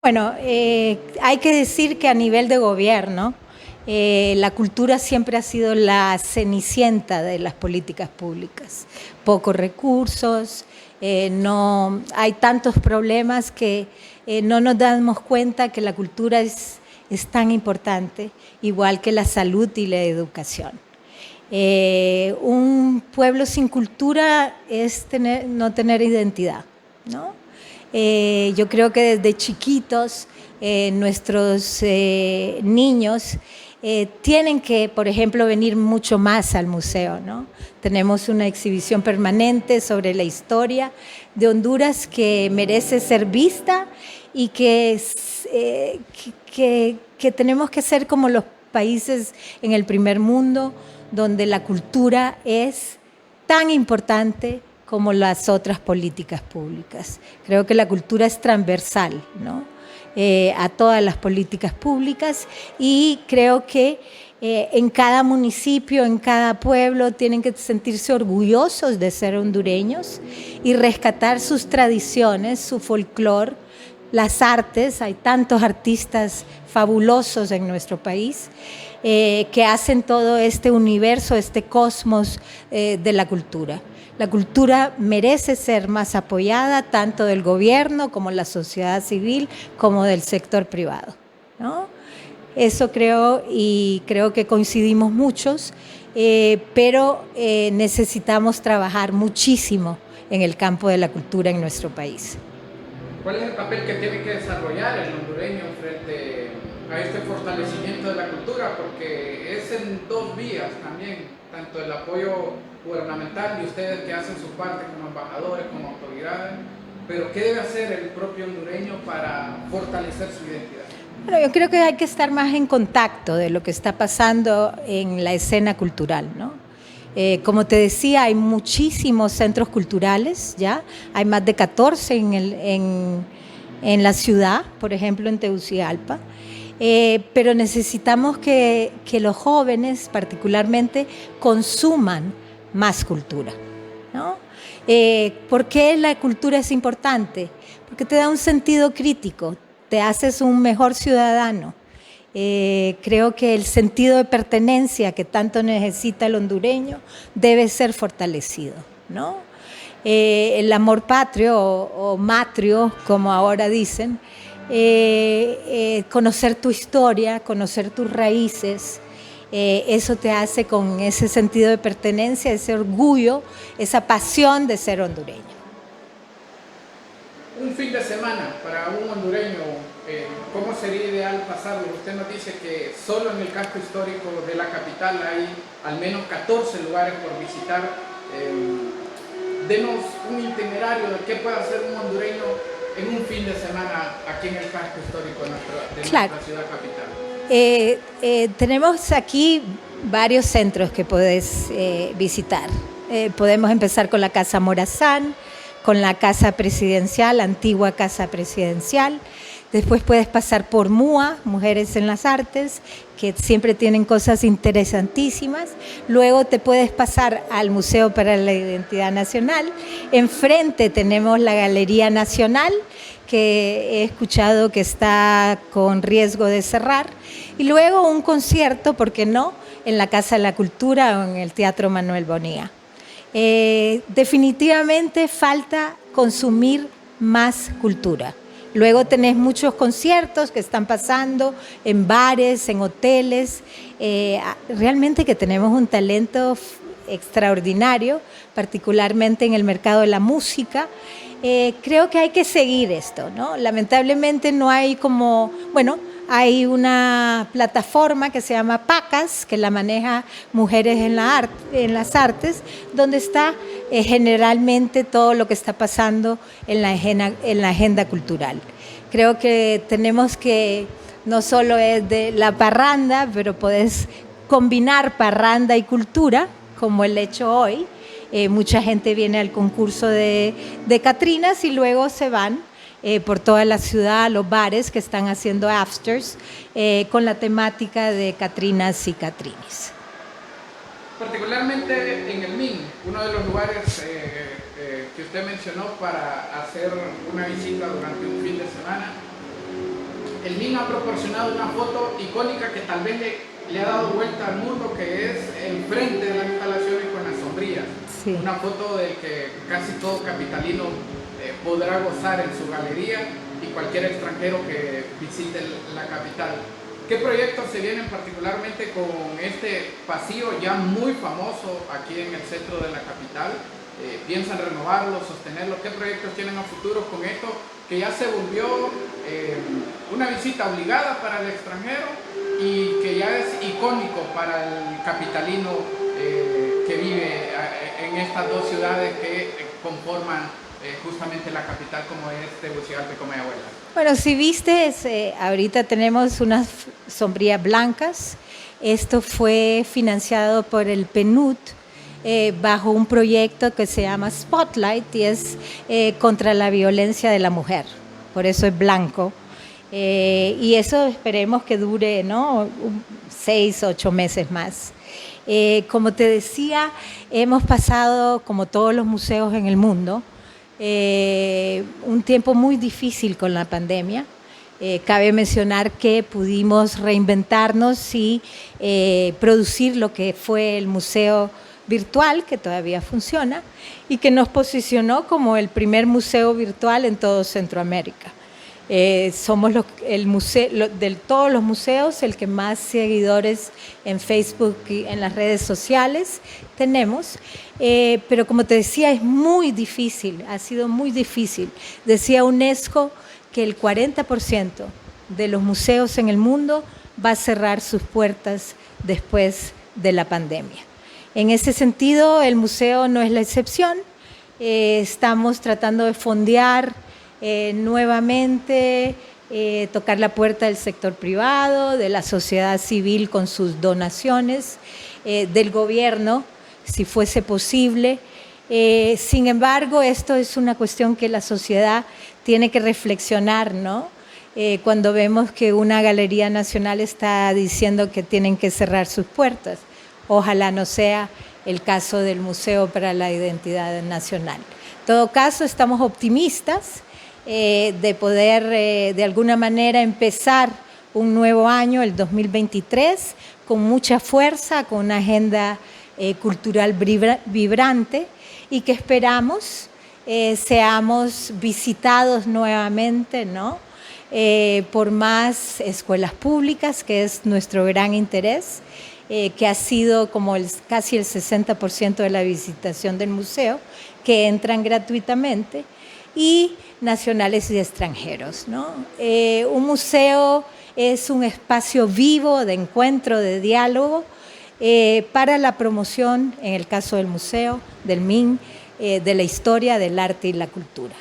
Bueno, hay que decir que a nivel de gobierno, la cultura siempre ha sido la cenicienta de las políticas públicas. Pocos recursos, no hay tantos problemas que no nos damos cuenta que la cultura es tan importante, igual que la salud y la educación. Un pueblo sin cultura es no tener identidad, ¿no? Yo creo que desde chiquitos nuestros niños tienen que, por ejemplo, venir mucho más al museo, ¿no? Tenemos una exhibición permanente sobre la historia de Honduras que merece ser vista y que tenemos que ser como los países en el primer mundo, donde la cultura es tan importante como las otras políticas públicas. Creo que la cultura es transversal, ¿no? A todas las políticas públicas, y creo que en cada municipio, en cada pueblo, tienen que sentirse orgullosos de ser hondureños y rescatar sus tradiciones, su folclore, las artes. Hay tantos artistas fabulosos en nuestro país que hacen todo este universo, este cosmos de la cultura. La cultura merece ser más apoyada tanto del gobierno como la sociedad civil como del sector privado, ¿no? Eso creo, y creo que coincidimos muchos, pero necesitamos trabajar muchísimo en el campo de la cultura en nuestro país. ¿Cuál es el papel que tiene que desarrollar el hondureño frente a este fortalecimiento de la cultura? Porque es en dos vías también, tanto el apoyo gubernamental y ustedes que hacen su parte como embajadores, como autoridades, pero ¿qué debe hacer el propio hondureño para fortalecer su identidad? Bueno, yo creo que hay que estar más en contacto de lo que está pasando en la escena cultural, ¿no? Como te decía, hay muchísimos centros culturales, ¿ya? Hay más de 14 en la ciudad, por ejemplo, en Tegucigalpa. Pero necesitamos que los jóvenes, particularmente, consuman más cultura, ¿no? ¿Por qué la cultura es importante? Porque te da un sentido crítico, te haces un mejor ciudadano. Creo que el sentido de pertenencia que tanto necesita el hondureño debe ser fortalecido, ¿no? El amor patrio o matrio, como ahora dicen, conocer tu historia, conocer tus raíces, eso te hace con ese sentido de pertenencia, ese orgullo, esa pasión de ser hondureño. Un fin de semana para un hondureño, ¿cómo sería ideal pasarlo? Usted nos dice que solo en el casco histórico de la capital hay al menos 14 lugares por visitar. Denos un itinerario de qué puede hacer un hondureño en un fin de semana aquí en el casco histórico de nuestra ciudad capital. Tenemos aquí varios centros que puedes visitar. Podemos empezar con la Casa Morazán, con la Casa Presidencial, antigua Casa Presidencial. Después puedes pasar por MUA, Mujeres en las Artes, que siempre tienen cosas interesantísimas. Luego te puedes pasar al Museo para la Identidad Nacional. Enfrente tenemos la Galería Nacional, que he escuchado que está con riesgo de cerrar. Y luego un concierto, ¿por qué no?, en la Casa de la Cultura o en el Teatro Manuel Bonilla. Definitivamente falta consumir más cultura. Luego tenés muchos conciertos que están pasando en bares, en hoteles. Realmente que tenemos un talento extraordinario, particularmente en el mercado de la música. Creo que hay que seguir esto, ¿no? Lamentablemente no hay como, bueno, hay una plataforma que se llama PACAS, que la maneja Mujeres en las Artes, donde está generalmente todo lo que está pasando en la agenda cultural. Creo que tenemos que, no solo es de la parranda, pero podés combinar parranda y cultura, como el hecho hoy. Mucha gente viene al concurso de Catrinas y luego se van por toda la ciudad, los bares que están haciendo afters con la temática de Catrinas y Catrinis. Particularmente en el MIN, uno de los lugares que usted mencionó para hacer una visita durante un fin de semana, el MIN ha proporcionado una foto icónica que tal vez le ha dado vuelta al mundo, que es el frente de las instalaciones con las sombrillas. Sí. Una foto de que casi todo capitalino podrá gozar en su galería y cualquier extranjero que visite la capital. ¿Qué proyectos se vienen particularmente con este pasillo ya muy famoso aquí en el centro de la capital? ¿Piensan renovarlo, sostenerlo? ¿Qué proyectos tienen a futuro con esto que ya se volvió una visita obligada para el extranjero y que ya es icónico para el capitalino que vive en estas dos ciudades que conforman justamente la capital, como es Tegucigalpa y Comayagüela? Bueno, si viste, ahorita tenemos unas sombrillas blancas. Esto fue financiado por el PNUD bajo un proyecto que se llama Spotlight y es contra la violencia de la mujer. Por eso es blanco. Y eso esperemos que dure, ¿no? 6, 8 meses más. Como te decía, hemos pasado, como todos los museos en el mundo, un tiempo muy difícil con la pandemia. Cabe mencionar que pudimos reinventarnos y producir lo que fue el museo virtual, que todavía funciona, y que nos posicionó como el primer museo virtual en todo Centroamérica. Somos de todos los museos el que más seguidores en Facebook y en las redes sociales tenemos, pero como te decía, es muy difícil, ha sido muy difícil. Decía UNESCO que el 40% de los museos en el mundo va a cerrar sus puertas después de la pandemia. En ese sentido, el museo no es la excepción. Estamos tratando de fondear nuevamente, tocar la puerta del sector privado, de la sociedad civil con sus donaciones, del gobierno, si fuese posible. Sin embargo, esto es una cuestión que la sociedad tiene que reflexionar, ¿no? Cuando vemos que una galería nacional está diciendo que tienen que cerrar sus puertas. Ojalá no sea el caso del Museo para la Identidad Nacional. En todo caso, estamos optimistas de poder de alguna manera empezar un nuevo año, el 2023, con mucha fuerza, con una agenda cultural vibrante y que esperamos seamos visitados nuevamente, ¿no? Por más escuelas públicas, que es nuestro gran interés, que ha sido como casi el 60% de la visitación del museo, que entran gratuitamente, y nacionales y extranjeros, ¿no? Un museo es un espacio vivo de encuentro, de diálogo, para la promoción, en el caso del museo, del MIN, de la historia, del arte y la cultura.